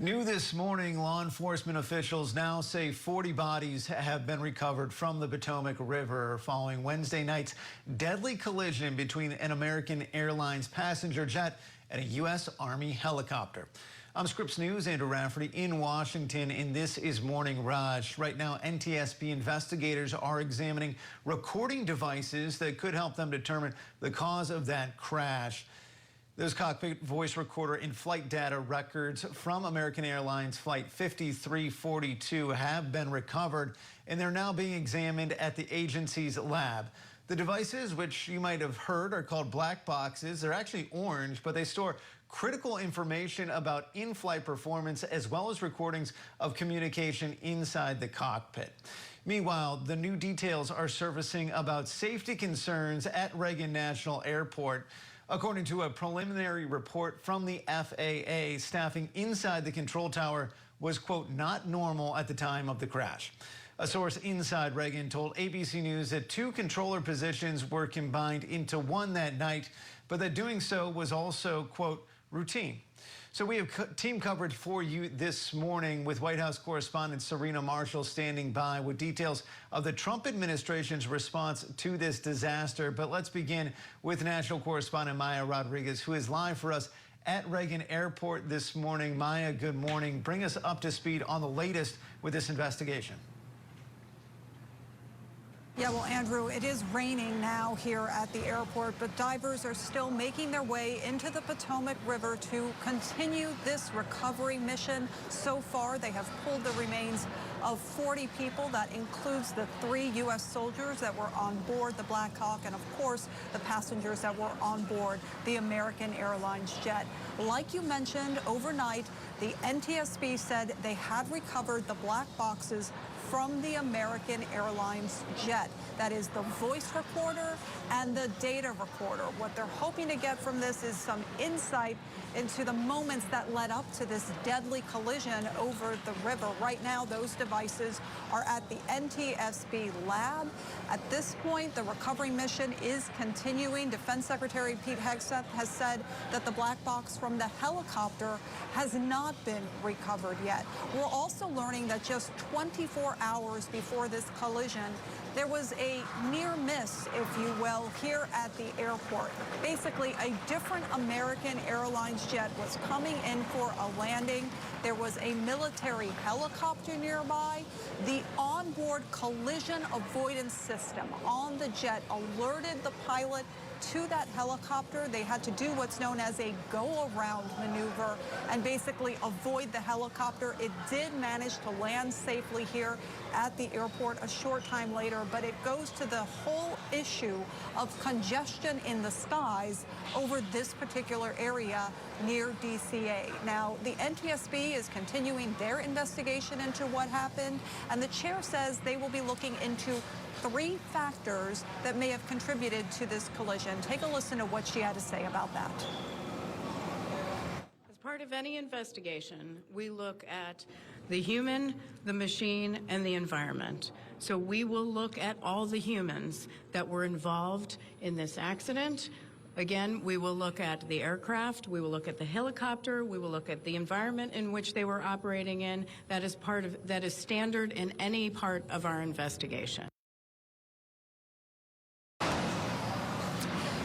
New this morning, law enforcement officials now say 40 bodies have been recovered from the Potomac River following Wednesday night's deadly collision between an American Airlines passenger jet and a U.S. Army helicopter. I'm Scripps News' Andrew Rafferty in Washington, and this is Morning Rush. Right now, NTSB investigators are examining recording devices that could help them determine the cause of that crash. Those cockpit voice recorder and flight data records from American Airlines Flight 5342 have been recovered, and they're now being examined at the agency's lab. The devices, which you might have heard, are called black boxes. They're actually orange, but they store critical information about in-flight performance as well as recordings of communication inside the cockpit. Meanwhile, the new details are surfacing about safety concerns at Reagan National Airport. According to a preliminary report from the FAA, staffing inside the control tower was, quote, not normal at the time of the crash. A source inside Reagan told ABC News that 2 controller positions were combined into one that night, but that doing so was also, quote, routine. So we have team coverage for you this morning with White House correspondent Serena Marshall standing by with details of the Trump administration's response to this disaster. But let's begin with national correspondent Maya Rodriguez, who is live for us at Reagan Airport this morning. Maya, good morning. Bring us up to speed on the latest with this investigation. Yeah, well, Andrew, it is raining now here at the airport, but divers are still making their way into the Potomac River to continue this recovery mission. So far, they have pulled the remains of 40 people. That includes the 3 U.S. soldiers that were on board the Black Hawk and, of course, the passengers that were on board the American Airlines jet. Like you mentioned, overnight, the NTSB said they had recovered the black boxes from the American Airlines jet. That is the voice recorder and the data recorder. What they're hoping to get from this is some insight into the moments that led up to this deadly collision over the river. Right now, those devices are at the NTSB lab. At this point, the recovery mission is continuing. Defense Secretary Pete Hegseth has said that the black box from the helicopter has not been recovered yet. We're also learning that just 24 hours before this collision, there was a near miss, if you will, here at the airport. Basically, a different American Airlines jet was coming in for a landing. There was a military helicopter nearby. The onboard collision avoidance system on the jet alerted the pilot to that helicopter. They had to do what's known as a go-around maneuver and basically avoid the helicopter. It did manage to land safely here at the airport a short time later, but it goes to the whole issue of congestion in the skies over this particular area near DCA. Now, the NTSB is continuing their investigation into what happened, and the chair says they will be looking into 3 factors that may have contributed to this collision. Take a listen to what she had to say about that. As part of any investigation, we look at the human, the machine, and the environment. So we will look at all the humans that were involved in this accident. Again, we will look at the aircraft, we will look at the helicopter, we will look at the environment in which they were operating in. That is standard in any part of our investigation.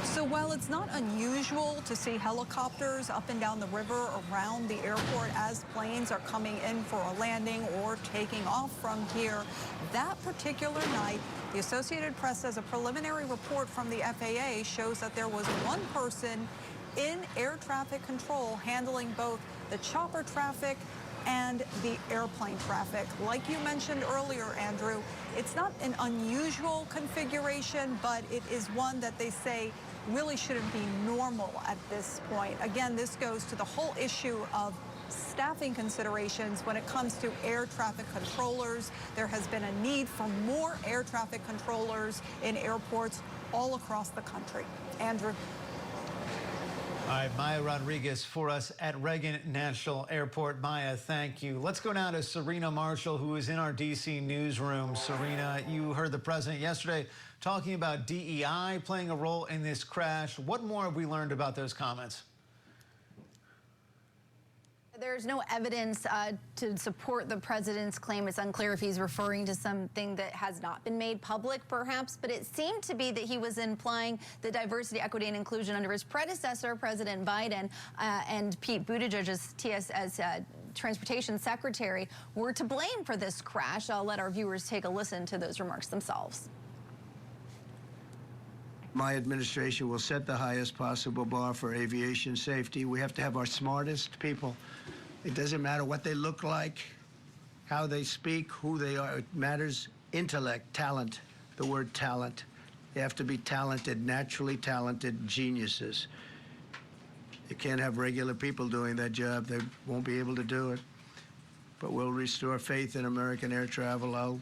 So while it's not unusual to see helicopters up and down the river around the airport as planes are coming in for a landing or taking off from here, that particular night, the Associated Press says a preliminary report from the FAA shows that there was one person in air traffic control handling both the chopper traffic and the airplane traffic. Like you mentioned earlier, Andrew, it's not an unusual configuration, but it is one that they say really shouldn't be normal at this point. Again, this goes to the whole issue of staffing considerations when it comes to air traffic controllers. There has been a need for more air traffic controllers in airports all across the country. Andrew. All right, Maya Rodriguez for us at Reagan National Airport. Maya, thank you. Let's go now to Serena Marshall, who is in our D.C. newsroom. Serena, you heard the president yesterday talking about DEI playing a role in this crash. What more have we learned about those comments? There's no evidence to support the president's claim. It's unclear if he's referring to something that has not been made public, perhaps, but it seemed to be that he was implying the diversity, equity, and inclusion under his predecessor, President Biden, and Pete Buttigieg as Transportation Secretary were to blame for this crash. I'll let our viewers take a listen to those remarks themselves. My administration will set the highest possible bar for aviation safety. We have to have our smartest people. It doesn't matter what they look like, how they speak, who they are. It matters intellect, talent, the word talent. They have to be talented, naturally talented geniuses. You can't have regular people doing that job. They won't be able to do it. But we'll restore faith in American air travel. I'll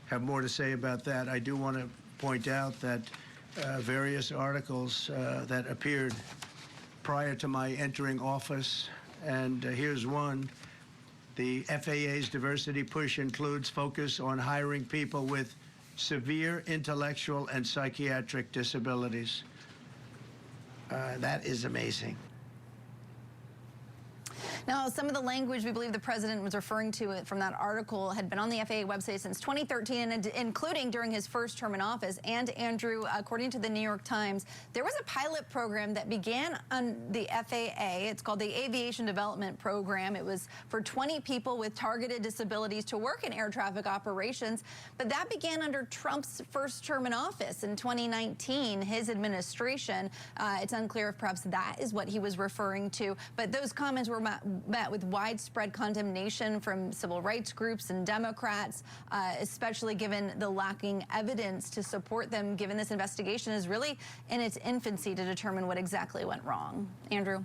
have more to say about that. I do want to point out that various articles that appeared prior to my entering office, and here's one. The FAA's diversity push includes focus on hiring people with severe intellectual and psychiatric disabilities. That is amazing. Now, some of the language we believe the president was referring to from that article had been on the FAA website since 2013, and including during his first term in office. And, Andrew, according to the New York Times, there was a pilot program that began on the FAA. It's called the Aviation Development Program. It was for 20 people with targeted disabilities to work in air traffic operations. But that began under Trump's first term in office in 2019, his administration. It's unclear if perhaps that is what he was referring to. But those comments were met with widespread condemnation from civil rights groups and Democrats, especially given the lacking evidence to support them, given this investigation is really in its infancy to determine what exactly went wrong. Andrew?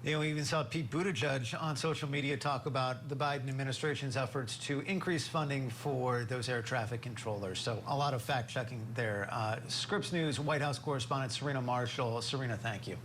You know, we even saw Pete Buttigieg on social media talk about the Biden administration's efforts to increase funding for those air traffic controllers. So a lot of fact-checking there. Scripps News White House correspondent Serena Marshall. Serena, thank you.